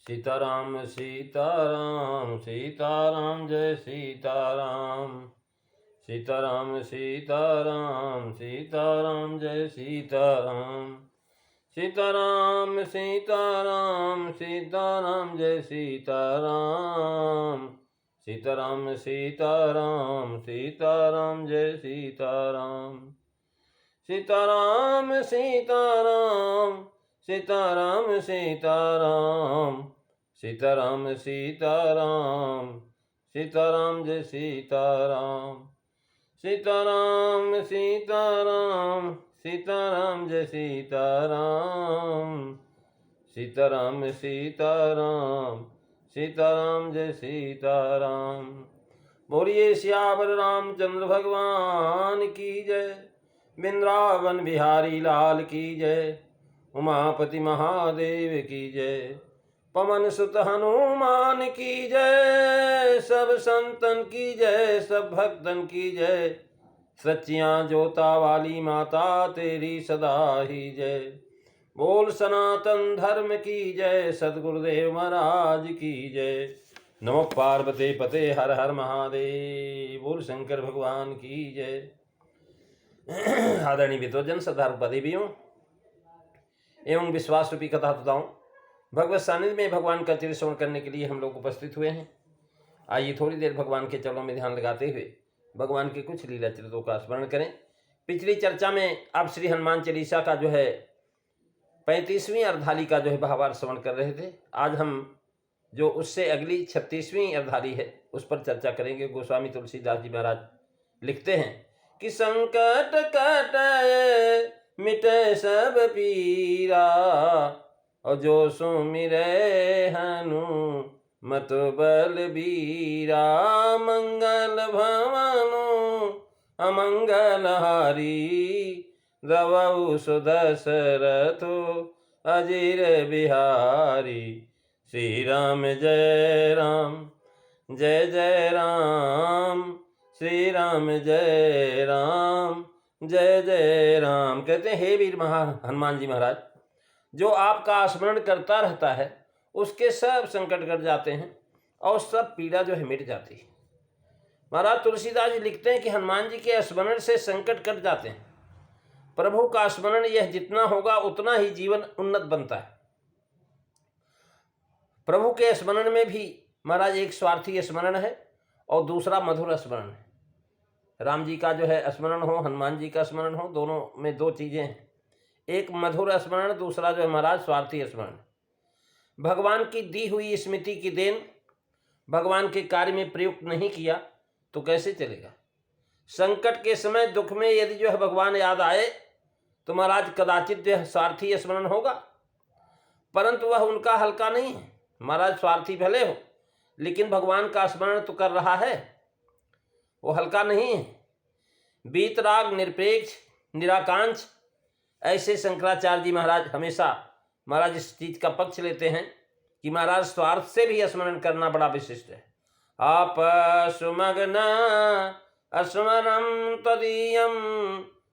सीताराम सीताराम सीताराम जय सीताराम। सीताराम सीताराम सीताराम जय सीताराम। सीताराम सीताराम सीताराम जय सीताराम। सीताराम सीताराम सीताराम जय सीताराम। सीताराम सीताराम सीताराम सीताराम। सीताराम सीताराम सीताराम जय सीताराम। सीताराम सीताराम सीताराम जय सीताराम। सीताराम सीताराम सीताराम जय सीताराम। बोलिए सियावर रामचंद्र भगवान की जय। वृंदावन बिहारी लाल की जय। उमापति महादेव की जय। पवन सुत हनुमान की जय। सब संतन की जय, सब भक्तन की जय। सच्चियां जोता वाली माता तेरी सदा ही जय। बोल सनातन धर्म की जय। सद्गुरुदेव महाराज की जय। नमो पार्वती पते हर हर महादेव। बोल शंकर भगवान की जय। आदरणीय विद्वजन, श्रद्धालु देवियों एवं विश्वास रूपी कथाताओं, भगवत सानिध्य में भगवान का चरित्र श्रवण करने के लिए हम लोग उपस्थित हुए हैं। आइए थोड़ी देर भगवान के चरणों में ध्यान लगाते हुए भगवान के कुछ लीला चरित्रों का स्मरण करें। पिछली चर्चा में आप श्री हनुमान चालीसा का जो है 35वीं अर्धाली का जो है भावार्थ श्रवण कर रहे थे। आज हम जो उससे अगली 36वीं अर्धाली है उस पर चर्चा करेंगे। गोस्वामी तुलसीदास जी महाराज लिखते हैं कि संकट कटे मिटे सब पीरा, और जो सुमिरे हनुमत बलबीरा। मंगल भवनु अमंगल हारी, द्रवहु सुदशरथो अजीर बिहारी। श्री राम जय राम जय जय राम। श्री राम जय राम जय जय राम। कहते हैं हे वीर हनुमान जी महाराज, जो आपका स्मरण करता रहता है उसके सब संकट कट जाते हैं और सब पीड़ा जो है मिट जाती है। महाराज तुलसीदास जी लिखते हैं कि हनुमान जी के स्मरण से संकट कट जाते हैं। प्रभु का स्मरण यह जितना होगा उतना ही जीवन उन्नत बनता है। प्रभु के स्मरण में भी महाराज एक स्वार्थी स्मरण है और दूसरा मधुर स्मरण है। राम जी का जो है स्मरण हो, हनुमान जी का स्मरण हो, दोनों में दो चीजें हैं। एक मधुर स्मरण, दूसरा जो है महाराज स्वार्थी स्मरण। भगवान की दी हुई स्मृति की देन भगवान के कार्य में प्रयुक्त नहीं किया तो कैसे चलेगा। संकट के समय दुख में यदि जो है भगवान याद आए तो महाराज कदाचित जो है स्वार्थी स्मरण होगा, परंतु वह उनका हल्का नहीं है। महाराज स्वार्थी भले हो लेकिन भगवान का स्मरण तो कर रहा है, वो हल्का नहीं है। बीतराग निरपेक्ष निराकांक्ष, ऐसे शंकराचार्य जी महाराज हमेशा महाराज इस चीज का पक्ष लेते हैं कि महाराज स्वार्थ से भी स्मरण करना बड़ा विशिष्ट है। आप सुमग्न स्मरम तदीयम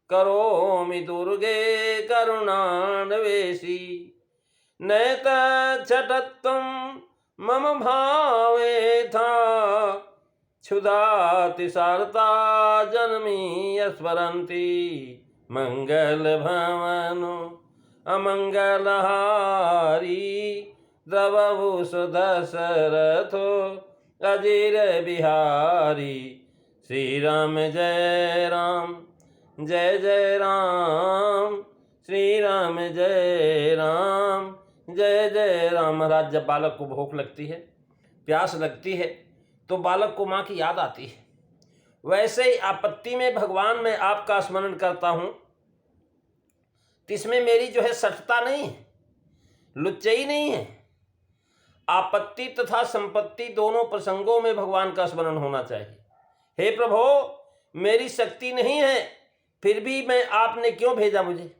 करोमि दुर्गे करुणान्वेषी। नैत छटत्वं मम भावे था, क्षुधातिसारता जनमी स्मरन्ति। मंगल भवनु अमंगल हारी, द्रवहु सुदशरथो अजीर बिहारी। श्री राम जय राम जय जय राम। श्री राम जय राम जय जय राम। महाराज जब बालक को भूख लगती है, प्यास लगती है तो बालक को माँ की याद आती है। वैसे ही आपत्ति में भगवान मैं आपका स्मरण करता हूं, इसमें मेरी जो है सठता नहीं है, लुच्चाई नहीं है। आपत्ति तथा संपत्ति दोनों प्रसंगों में भगवान का स्मरण होना चाहिए। हे प्रभु, मेरी शक्ति नहीं है फिर भी मैं आपने क्यों भेजा मुझे।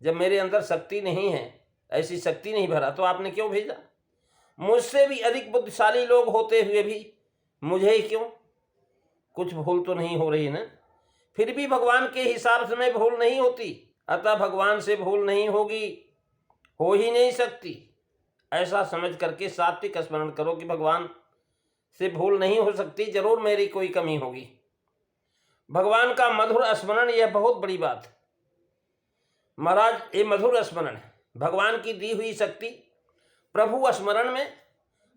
जब मेरे अंदर शक्ति नहीं है, ऐसी शक्ति नहीं भरा, तो आपने क्यों भेजा। मुझसे भी अधिक बुद्धिशाली लोग होते हुए भी मुझे ही क्यों। कुछ भूल तो नहीं हो रही ना। फिर भी भगवान के हिसाब से मैं भूल नहीं होती, अतः भगवान से भूल नहीं होगी, हो ही नहीं सकती। ऐसा समझ करके सात्विक स्मरण करो कि भगवान से भूल नहीं हो सकती, जरूर मेरी कोई कमी होगी। भगवान का मधुर स्मरण यह बहुत बड़ी बात है महाराज। ये मधुर स्मरण है, भगवान की दी हुई शक्ति प्रभु स्मरण में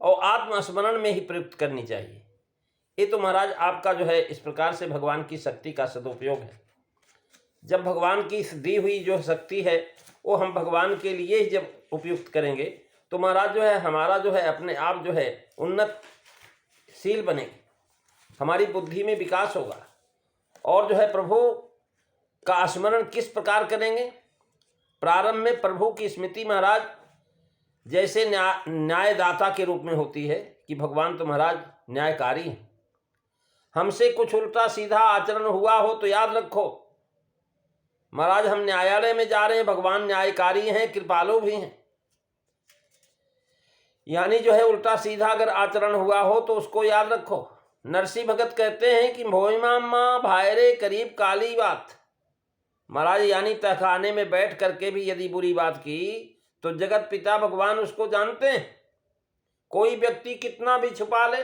और आत्म स्मरण में ही प्रयुक्त करनी चाहिए। ये तो महाराज आपका जो है इस प्रकार से भगवान की शक्ति का सदुपयोग है। जब भगवान की दी हुई जो शक्ति है वो हम भगवान के लिए ही जब उपयुक्त करेंगे तो महाराज जो है हमारा जो है अपने आप जो है उन्नतशील बनेगी, हमारी बुद्धि में विकास होगा। और जो है प्रभु का स्मरण किस प्रकार करेंगे? प्रारंभ में प्रभु की स्मृति महाराज जैसे न्यायदाता के रूप में होती है कि भगवान तो महाराज न्यायकारी हैं। हमसे कुछ उल्टा सीधा आचरण हुआ हो तो याद रखो महाराज हम न्यायालय में जा रहे हैं, भगवान न्यायकारी हैं, कृपालु भी हैं। यानी जो है उल्टा सीधा अगर आचरण हुआ हो तो उसको याद रखो। नरसिंह भगत कहते हैं कि भोईमामा भायरे करीब काली बात। महाराज यानी तहखाने में बैठ करके भी यदि बुरी बात की तो जगत पिता भगवान उसको जानते हैं। कोई व्यक्ति कितना भी छुपा ले,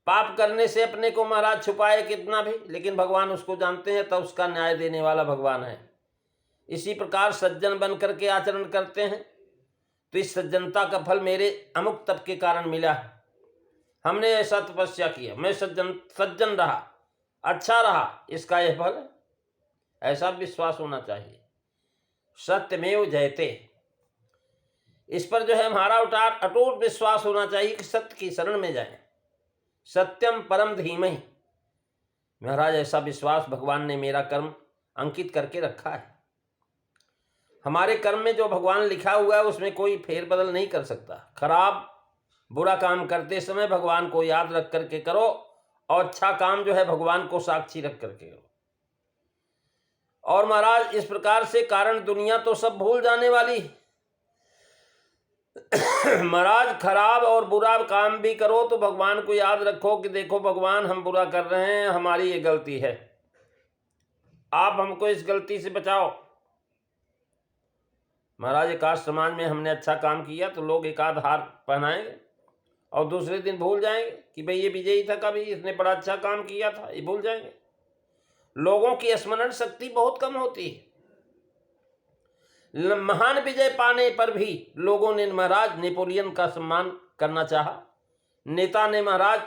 पाप करने से अपने को महाराज छुपाए कितना भी, लेकिन भगवान उसको जानते हैं, तब उसका न्याय देने वाला भगवान है। इसी प्रकार सज्जन बन करके आचरण करते हैं तो इस सज्जनता का फल मेरे अमुक तप के कारण मिला है। हमने ऐसा तपस्या किया, मैं सज्जन रहा, अच्छा रहा, इसका यह फल है। ऐसा विश्वास होना चाहिए। सत्यमेव जयते, इस पर जो है हमारा अटूट विश्वास होना चाहिए कि सत्य की शरण में जाएं। सत्यम परम धीमहि, महाराज ऐसा विश्वास भगवान ने मेरा कर्म अंकित करके रखा है। हमारे कर्म में जो भगवान लिखा हुआ है उसमें कोई फेरबदल नहीं कर सकता। खराब बुरा काम करते समय भगवान को याद रख करके करो और अच्छा काम जो है भगवान को साक्षी रख करके करो। और महाराज इस प्रकार से कारण दुनिया तो सब भूल जाने वाली है। महाराज खराब और बुरा काम भी करो तो भगवान को याद रखो कि देखो भगवान हम बुरा कर रहे हैं, हमारी ये गलती है, आप हमको इस गलती से बचाओ। महाराज एक आध समाज में हमने अच्छा काम किया तो लोग एक आध हार पहनाएंगे और दूसरे दिन भूल जाएंगे कि भाई ये विजयी था, कभी इसने बड़ा अच्छा काम किया था, ये भूल जाएंगे। लोगों की स्मरण शक्ति बहुत कम होती है। महान विजय पाने पर भी लोगों ने महाराज नेपोलियन का सम्मान करना चाहा। नेता ने महाराज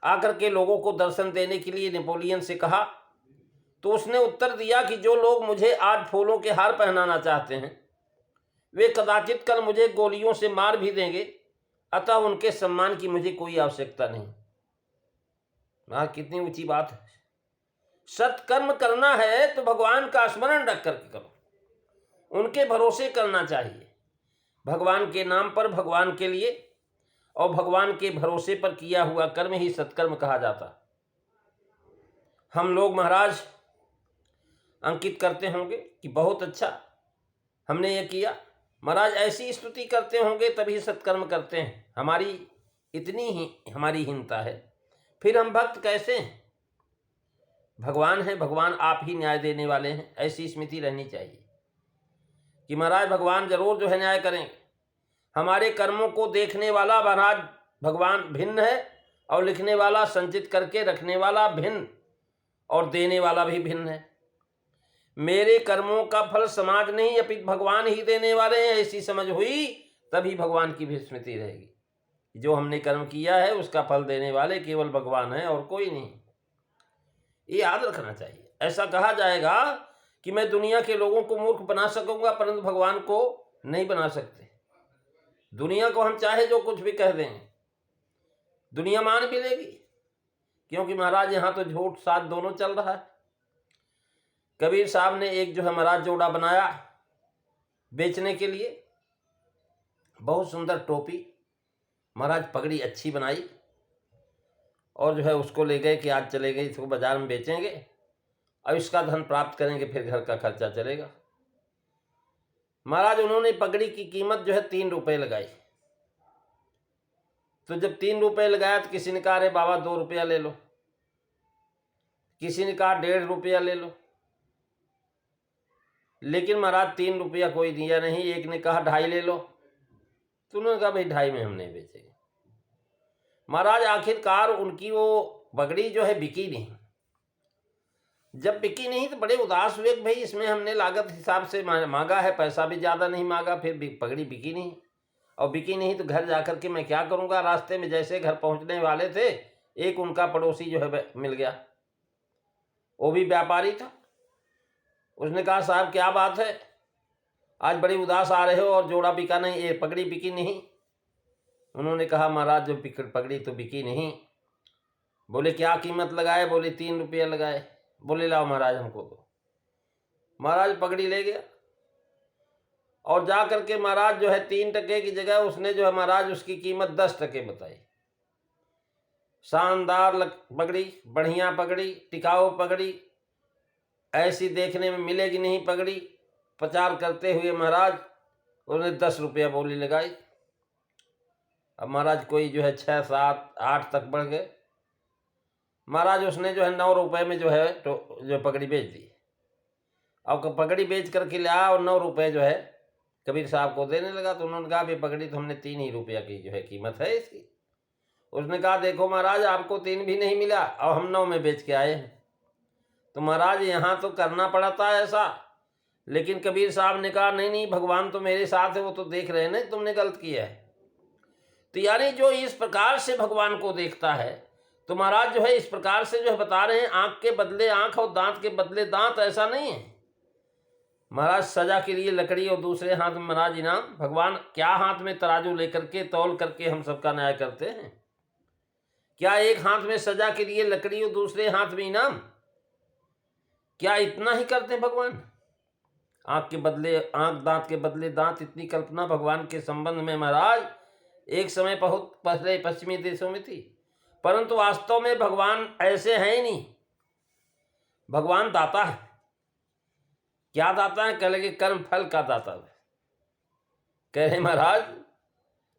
आकर के लोगों को दर्शन देने के लिए नेपोलियन से कहा तो उसने उत्तर दिया कि जो लोग मुझे आज फूलों के हार पहनाना चाहते हैं वे कदाचित कल मुझे गोलियों से मार भी देंगे, अतः उनके सम्मान की मुझे कोई आवश्यकता नहीं। कितनी ऊंची बात है। सत्कर्म करना है तो भगवान का स्मरण रख करके करो, उनके भरोसे करना चाहिए। भगवान के नाम पर, भगवान के लिए और भगवान के भरोसे पर किया हुआ कर्म ही सत्कर्म कहा जाता। हम लोग महाराज अंकित करते होंगे कि बहुत अच्छा हमने ये किया, महाराज ऐसी स्तुति करते होंगे तभी सत्कर्म करते हैं। हमारी इतनी ही हमारी हीनता है, फिर हम भक्त कैसे हैं? भगवान है, भगवान आप ही न्याय देने वाले हैं, ऐसी स्मृति रहनी चाहिए कि महाराज भगवान जरूर जो है न्याय करेंगे। हमारे कर्मों को देखने वाला महाराज भगवान भिन्न है और लिखने वाला, संचित करके रखने वाला भिन्न और देने वाला भी भिन्न है। मेरे कर्मों का फल समाज नहीं अपितु भगवान ही देने वाले हैं, ऐसी समझ हुई तभी भगवान की भी स्मृति रहेगी। जो हमने कर्म किया है उसका फल देने वाले केवल भगवान है और कोई नहीं। ये याद रखना चाहिए। ऐसा कहा जाएगा कि मैं दुनिया के लोगों को मूर्ख बना सकूंगा परंतु भगवान को नहीं बना सकते। दुनिया को हम चाहे जो कुछ भी कह दें, दुनिया मान भी लेगी, क्योंकि महाराज यहाँ तो झूठ साथ दोनों चल रहा है। कबीर साहब ने एक जो है महाराज जोड़ा बनाया बेचने के लिए, बहुत सुंदर टोपी, महाराज पगड़ी अच्छी बनाई और जो है उसको ले गए कि आज चले गए इसको बाजार में बेचेंगे और इसका धन प्राप्त करेंगे, फिर घर का खर्चा चलेगा। महाराज उन्होंने पगड़ी की कीमत जो है 3 रुपये लगाई। तो जब 3 रुपये लगाया तो किसी ने कहा अरे बाबा 2 रुपया ले लो, किसी ने कहा 1.5 रुपया ले लो। लेकिन महाराज 3 रुपया कोई दिया नहीं। एक ने कहा 2.5 ले लो, तो उन्होंने कहा भाई 2.5 में हम नहीं बेचेंगे। महाराज आखिरकार उनकी वो पगड़ी जो है बिकी नहीं। जब बिकी नहीं तो बड़े उदास हुए कि भाई इसमें हमने लागत हिसाब से मांगा है, पैसा भी ज़्यादा नहीं मांगा, फिर पगड़ी बिकी नहीं। और बिकी नहीं तो घर जाकर के मैं क्या करूँगा। रास्ते में जैसे घर पहुँचने वाले थे, एक उनका पड़ोसी जो है मिल गया, वो भी व्यापारी था। उसने कहा साहब क्या बात है, आज बड़ी उदास आ रहे हो और जोड़ा बिका नहीं, ये पगड़ी बिकी नहीं। उन्होंने कहा महाराज जो पगड़ी तो बिकी नहीं। बोले क्या कीमत लगाए? बोले 3 रुपया लगाए। बोले लाओ महाराज हमको दो। महाराज पगड़ी ले गया और जा करके महाराज जो है 3 टके की जगह उसने जो है महाराज उसकी कीमत 10 टके बताई। शानदार पगड़ी, बढ़िया पगड़ी, टिकाऊ पगड़ी, ऐसी देखने में मिलेगी नहीं पगड़ी। प्रचार करते हुए महाराज उन्होंने 10 रुपया बोली लगाई। अब महाराज कोई जो है 6, 7, 8 तक बढ़ गए। महाराज उसने जो है 9 रुपये में जो है तो जो पगड़ी बेच दी। अब पगड़ी बेच करके ले आया और 9 रुपये जो है कबीर साहब को देने लगा। तो उन्होंने कहा भाई पगड़ी तो हमने 3 ही रुपया की जो है कीमत है इसकी। उसने कहा देखो महाराज आपको 3 भी नहीं मिला और हम 9 में बेच के आए हैं। तो महाराज यहाँ तो करना पड़ता है ऐसा। लेकिन कबीर साहब ने कहा नहीं नहीं, भगवान तो मेरे साथ है, वो तो देख रहे हैं ना तुमने गलत किया है। तो यानी जो इस प्रकार से भगवान को देखता है, तो महाराज जो है इस प्रकार से जो है बता रहे हैं, आंख के बदले आंख और दांत के बदले दांत, ऐसा नहीं है। महाराज सजा के लिए लकड़ी और दूसरे हाथ में महाराज इनाम। भगवान क्या हाथ में तराजू लेकर के तौल करके हम सबका न्याय करते हैं? क्या एक हाथ में सजा के लिए लकड़ी और दूसरे हाथ में इनाम? क्या इतना ही करते हैं भगवान? आंख के बदले आंख, दांत के बदले दांत, इतनी कल्पना भगवान के संबंध में महाराज एक समय बहुत पहले पश्चिमी देशों में थी। परंतु वास्तव में भगवान ऐसे हैं ही नहीं। भगवान दाता है। क्या दाता है? कह लगे कर्म फल का दाता है। कह रहे महाराज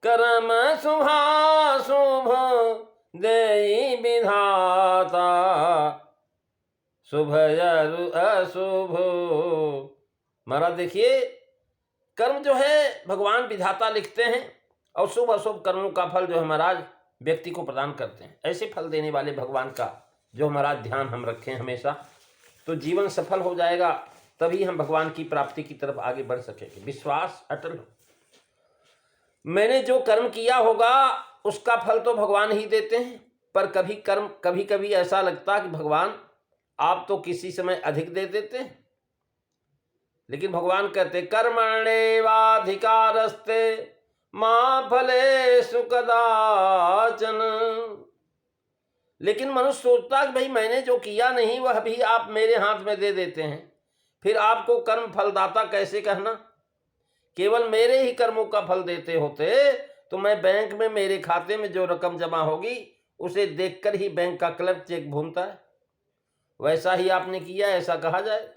कर्म शुभ देई विधाता, शुभ अशुभ। महाराज देखिए कर्म जो है भगवान विधाता लिखते हैं और शुभ अशुभ कर्मों का फल जो है महाराज व्यक्ति को प्रदान करते हैं। ऐसे फल देने वाले भगवान का जो महाराज ध्यान हम रखें हमेशा, तो जीवन सफल हो जाएगा। तभी हम भगवान की प्राप्ति की तरफ आगे बढ़ सकेंगे। विश्वास अटल हो। मैंने जो कर्म किया होगा उसका फल तो भगवान ही देते हैं, पर कभी कभी ऐसा लगता है कि भगवान आप तो किसी समय अधिक दे देते हैं। लेकिन भगवान कहते कर्मण्येवाधिकारस्ते मां फलेषु कदाचन। लेकिन मनुष्य सोचता कि भाई मैंने जो किया नहीं वह भी आप मेरे हाथ में दे देते हैं, फिर आपको कर्म फलदाता कैसे कहना? केवल मेरे ही कर्मों का फल देते होते तो मैं बैंक में मेरे खाते में जो रकम जमा होगी उसे देखकर ही बैंक का क्लर्क चेक भूनता है। वैसा ही आपने किया, ऐसा कहा जाए।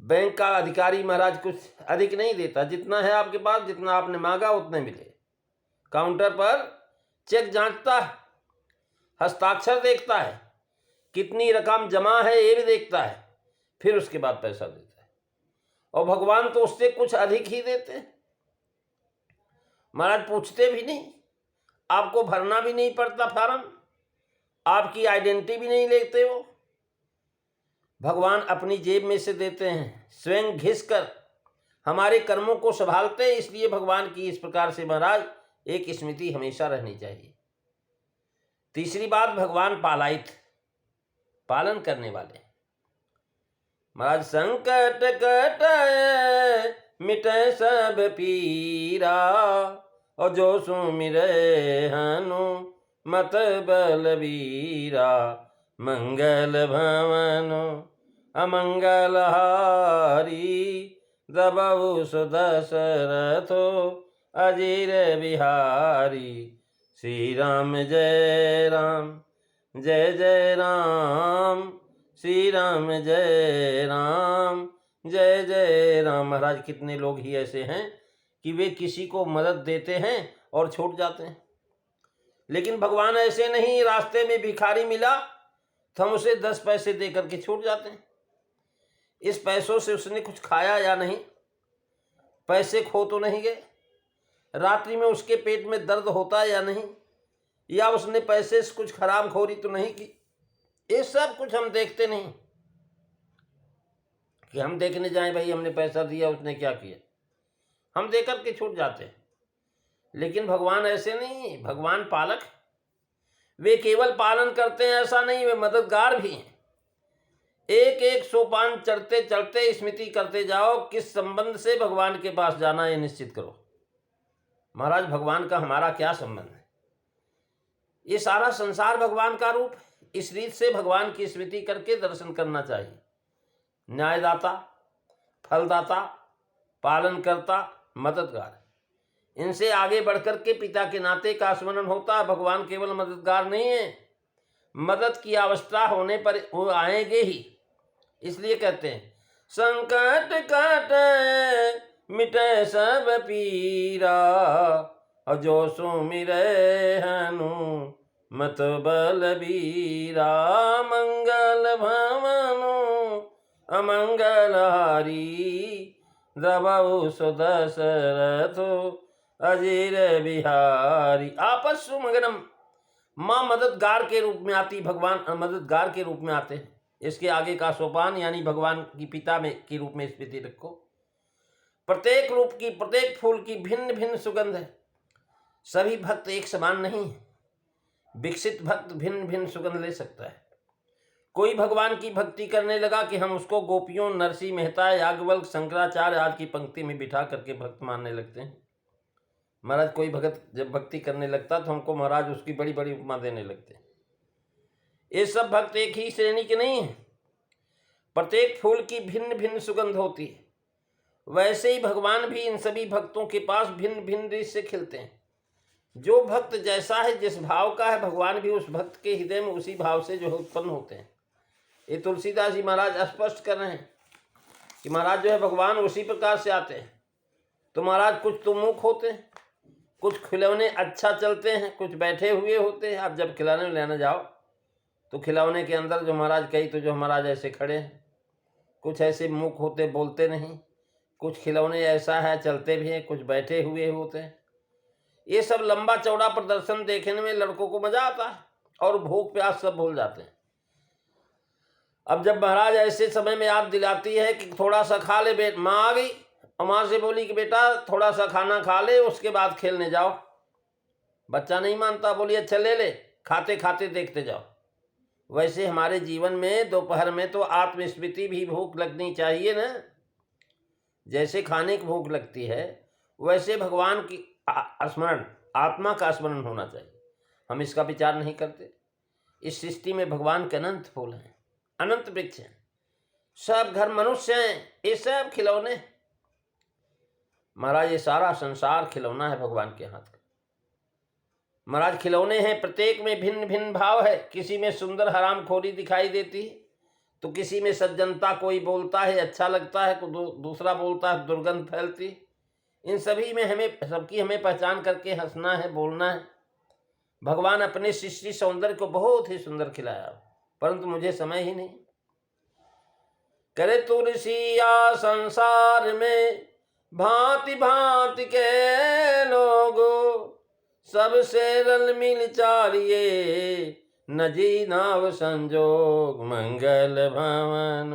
बैंक का अधिकारी महाराज कुछ अधिक नहीं देता, जितना है आपके पास, जितना आपने मांगा उतने मिले। काउंटर पर चेक जांचता है, हस्ताक्षर देखता है, कितनी रकम जमा है ये भी देखता है, फिर उसके बाद पैसा देता है। और भगवान तो उससे कुछ अधिक ही देते हैं। महाराज पूछते भी नहीं, आपको भरना भी नहीं पड़ता फॉर्म, आपकी आइडेंटिटी भी नहीं लेते हो। भगवान अपनी जेब में से देते हैं, स्वयं घिसकर हमारे कर्मों को संभालते हैं। इसलिए भगवान की इस प्रकार से महाराज एक स्मृति हमेशा रहनी चाहिए। तीसरी बात, भगवान पालायित, पालन करने वाले। महाराज संकट कटय मिटय सब पीरा, और जो सुमिरै हनुमत बलबीरा, मंगल भवन अमंगल हारी, दबहु सुदशरथो अजीर बिहारी। श्री राम जय राम, जय जय राम, श्री राम जय राम, जय जय राम। महाराज कितने लोग ही ऐसे हैं कि वे किसी को मदद देते हैं और छूट जाते हैं। लेकिन भगवान ऐसे नहीं। रास्ते में भिखारी मिला तो हम उसे 10 पैसे दे करके छूट जाते हैं। इस पैसों से उसने कुछ खाया या नहीं, पैसे खो तो नहीं गए, रात्रि में उसके पेट में दर्द होता है या नहीं, या उसने पैसे से कुछ खराब खोरी तो नहीं की। ये सब कुछ हम देखते नहीं कि हम देखने जाएं भाई हमने पैसा दिया उसने क्या किया, हम देख कर के छूट जाते हैं। लेकिन भगवान ऐसे नहीं, भगवान पालक, वे केवल पालन करते हैं ऐसा नहीं, वे मददगार भी हैं। एक एक सोपान चढ़ते चढ़ते स्मृति करते जाओ, किस संबंध से भगवान के पास जाना ये निश्चित करो। महाराज भगवान का हमारा क्या संबंध है? ये सारा संसार भगवान का रूप है। इस रीत से भगवान की स्मृति करके दर्शन करना चाहिए। न्यायदाता, फलदाता, पालनकर्ता, मददगार, इनसे आगे बढ़कर के पिता के नाते का स्मरण होता है। भगवान केवल मददगार नहीं है, मदद की आवश्यकता होने पर वो आएंगे ही। इसलिए कहते हैं संकट कट मिटे सब पीरा, और जो सुमिरे हनु मत बलबीरा, मंगल भवनु अमंगल हारी, द्रवौ सुदशरथो अजीर बिहारी। आपस्सु मगनम, माँ मददगार के रूप में आती, भगवान मददगार के रूप में आते हैं। इसके आगे का सोपान यानी भगवान की पिता में के रूप में स्थिति रखो। प्रत्येक रूप की, प्रत्येक फूल की भिन्न भिन्न सुगंध है। सभी भक्त एक समान नहीं है, विकसित भक्त भिन्न भिन्न सुगंध ले सकता है। कोई भगवान की भक्ति करने लगा कि हम उसको गोपियों, नरसिंह मेहता, याज्ञवल्क्य, शंकराचार्य आज की पंक्ति में बिठा करके भक्त मानने लगते हैं। महाराज कोई भगत जब भक्ति करने लगता तो हमको महाराज उसकी बड़ी बड़ी उपमा देने लगते हैं। ये सब भक्त एक ही श्रेणी के नहीं है, प्रत्येक फूल की भिन्न भिन्न सुगंध होती है। वैसे ही भगवान भी इन सभी भक्तों के पास भिन्न भिन्न रीत से खिलते हैं। जो भक्त जैसा है, जिस भाव का है, भगवान भी उस भक्त के हृदय में उसी भाव से जो है उत्पन्न होते हैं। ये तुलसीदास जी महाराज स्पष्ट कर रहे हैं कि महाराज जो है भगवान उसी प्रकार से आते हैं। तो महाराज कुछ तो मुख होते हैं, कुछ खिलौने अच्छा चलते हैं, कुछ बैठे हुए होते हैं। आप जब खिलाने लेने जाओ तो खिलौने के अंदर जो महाराज कई तो जो महाराज ऐसे खड़े हैं, कुछ ऐसे मुख होते बोलते नहीं, कुछ खिलौने ऐसा है चलते भी हैं, कुछ बैठे हुए होते हैं। ये सब लंबा चौड़ा प्रदर्शन देखने में लड़कों को मजा आता है और भूख प्यास सब भूल जाते हैं। अब जब महाराज ऐसे समय में याद दिलाती है कि थोड़ा सा खा ले, बेट माँ आ गई और माँ से बोली कि बेटा थोड़ा सा खाना खा ले, उसके बाद खेलने जाओ। बच्चा नहीं मानता, बोली अच्छा ले ले, खाते खाते देखते जाओ। वैसे हमारे जीवन में दोपहर में तो आत्मस्मृति भी भूख लगनी चाहिए ना। जैसे खाने की भूख लगती है वैसे भगवान की स्मरण, आत्मा का स्मरण होना चाहिए। हम इसका विचार नहीं करते। इस सृष्टि में भगवान के अनंत फूल हैं, अनंत वृक्ष हैं, सब घर मनुष्य हैं, ये सब खिलौने। महाराज ये सारा संसार खिलौना है भगवान के हाथ का। महाराज खिलौने हैं, प्रत्येक में भिन्न भिन्न भाव है। किसी में सुंदर हरामखोरी दिखाई देती है तो किसी में सज्जनता, कोई बोलता है अच्छा लगता है, दूसरा बोलता है दुर्गंध फैलती। इन सभी में हमें, सबकी हमें पहचान करके हंसना है, बोलना है। भगवान अपने सृष्टि सौंदर्य को बहुत ही सुंदर खिलाया, परंतु मुझे समय ही नहीं। करे तुलसिया संसार में भांति भांति के लोगो, सबसे रल मिल चारिये, न जी नाव संजोग। मंगल भवन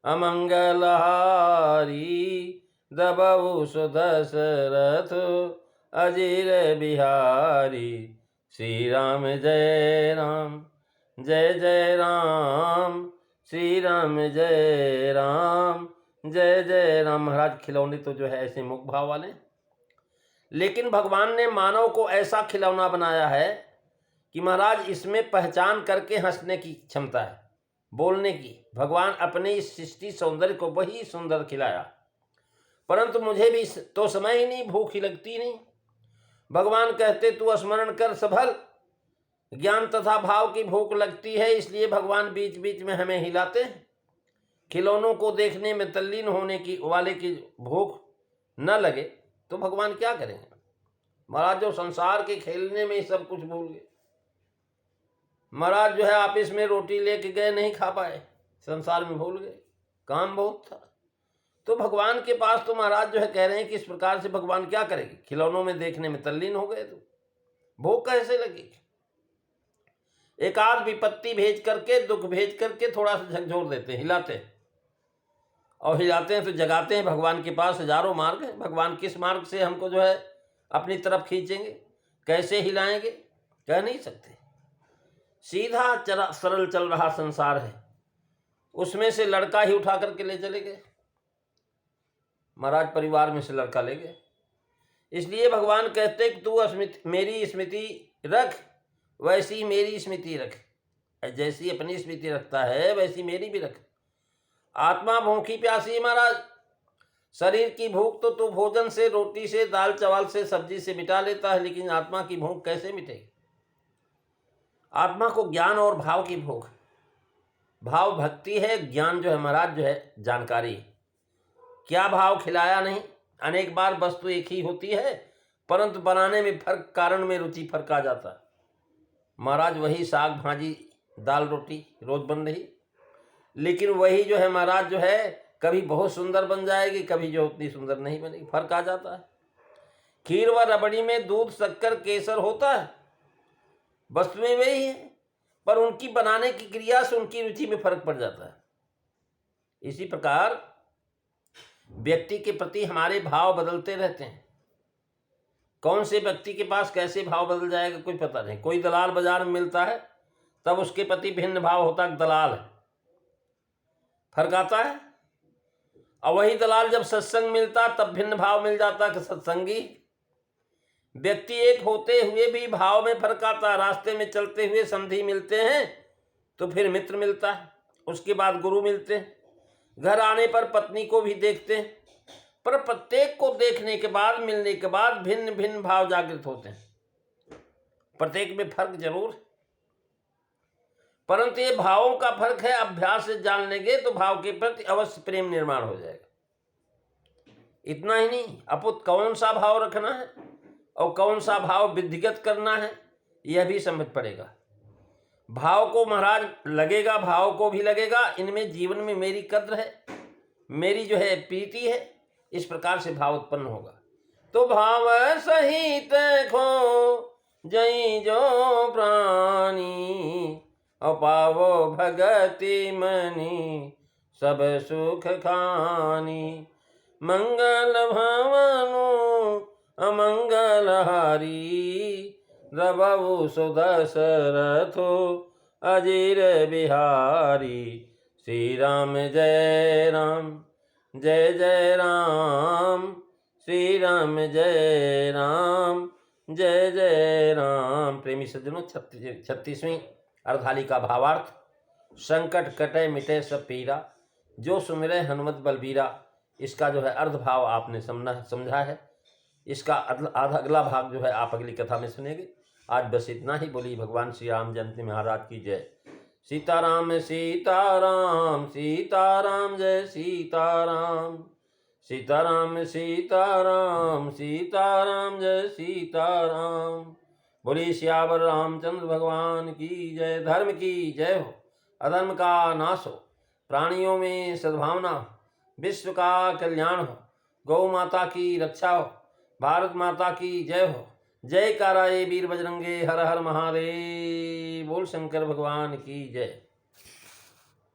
अमंगल हारी, दबऊ सुदशरथ अजीर बिहारी। श्री राम जय राम, जय जय राम, श्री राम जय राम, जय जय राम। महाराज खिलौने तो जो है ऐसे मुख भाव वाले, लेकिन भगवान ने मानव को ऐसा खिलौना बनाया है कि महाराज इसमें पहचान करके हंसने की क्षमता है, बोलने की। भगवान अपने इस सृष्टि सौंदर्य को वही सुंदर खिलाया, परंतु मुझे भी तो समय ही नहीं, भूख ही लगती नहीं। भगवान कहते तू स्मरण कर सबल, ज्ञान तथा भाव की भूख लगती है, इसलिए भगवान बीच बीच में हमें हिलाते हैं। खिलौनों को देखने में तल्लीन होने की वाले की भूख न लगे तो भगवान क्या करेंगे। महाराज जो संसार के खेलने में सब कुछ भूल गए। महाराज जो है ऑफिस में रोटी लेके गए, नहीं खा पाए, संसार में भूल गए। काम बहुत था। तो भगवान के पास तो महाराज जो है कह रहे हैं कि इस प्रकार से भगवान क्या करेंगे, खिलौनों में देखने में तल्लीन हो गए, तो भोग कैसे लगेगी। एक आध विपत्ति भेज करके, दुख भेज करके थोड़ा सा झकझोर देते हैं, हिलाते हैं, और हिलाते हैं तो जगाते हैं। भगवान के पास हजारों मार्ग है, भगवान किस मार्ग से हमको जो है अपनी तरफ खींचेंगे, कैसे हिलाएंगे, कह नहीं सकते। सीधा सरल चल रहा संसार है, उसमें से लड़का ही उठा करके ले चले गए महाराज, परिवार में से लड़का ले गए। इसलिए भगवान कहते कि तू मेरी स्मृति रख, वैसी मेरी स्मृति रख। जैसी अपनी स्मृति रखता है वैसी मेरी भी रख। आत्मा भूखी प्यासी है महाराज, शरीर की भूख तो तू भोजन से, रोटी से, दाल चावल से, सब्जी से मिटा लेता है, लेकिन आत्मा की भूख कैसे मिटेगी। आत्मा को ज्ञान और भाव की भूख। भाव भक्ति है, ज्ञान जो है महाराज जो है जानकारी। क्या भाव खिलाया नहीं, अनेक बार वस्तु एक ही होती है, परंतु बनाने में फर्क, कारण में रुचि फर्क आ जाता है महाराज। वही साग भाजी दाल रोटी रोज बन रही, लेकिन वही जो है महाराज जो है कभी बहुत सुंदर बन जाएगी, कभी जो उतनी सुंदर नहीं बनेगी, फर्क आ जाता है। खीर व रबड़ी में दूध शक्कर केसर होता है, वस्तुएं वही है, पर उनकी बनाने की क्रिया से उनकी रुचि में फर्क पड़ जाता है। इसी प्रकार व्यक्ति के प्रति हमारे भाव बदलते रहते हैं। कौन से व्यक्ति के पास कैसे भाव बदल जाएगा कोई पता नहीं। कोई दलाल बाजार में मिलता है तब उसके प्रति भिन्न भाव होता है, दलाल है, फर्क आता है। और वही दलाल जब सत्संग मिलता तब भिन्न भाव मिल जाता कि सत्संगी। व्यक्ति एक होते हुए भी भाव में फर्क आता। रास्ते में चलते हुए समधी मिलते हैं तो फिर मित्र मिलता है, उसके बाद गुरु मिलते हैं, घर आने पर पत्नी को भी देखते हैं, पर प्रत्येक को देखने के बाद, मिलने के बाद भिन्न भिन्न भाव जागृत होते हैं। प्रत्येक में फर्क जरूर है, परंतु ये भावों का फर्क है। अभ्यास से जान लेंगे तो भाव के प्रति अवश्य प्रेम निर्माण हो जाएगा। इतना ही नहीं, अपुत कौन सा भाव रखना है और कौन सा भाव विधिगत करना है यह भी समझ पड़ेगा। भाव को महाराज लगेगा, भाव को भी लगेगा इनमें जीवन में मेरी कद्र है, मेरी जो है प्रीति है, इस प्रकार से भाव उत्पन्न होगा। तो भाव सहित खो जई जो प्राणी, अपावो भगति मनि सब सुख खानी। मंगल भवनु अमंगल हारी, रबऊ सुदशरथो अजीर बिहारी। श्री राम जय राम, जय जय राम, श्री राम जय राम, जय जय राम। प्रेमी सज्जनों, 36वीं अर्धाली का भावार्थ। संकट कटे मिटे सब पीरा, जो सुमिरे हनुमत बलबीरा। इसका जो है अर्ध भाव आपने समझा है। इसका अगला भाग जो है आप अगली कथा में सुनेंगे। आज बस इतना ही। बोली भगवान श्री राम जयंती महाराज की जय। सीताराम सीताराम सीताराम, जय सीताराम। सीताराम सीताराम सीताराम, जय सीताराम। बोली श्यावर रामचंद्र भगवान की जय। धर्म की जय हो, अधर्म का नाश हो, प्राणियों में सद्भावना हो, विश्व का कल्याण हो, गौ माता की रक्षा हो, भारत माता की जय हो। जय काराए वीर बजरंगे, हर हर महादेव। बोल शंकर भगवान की जय।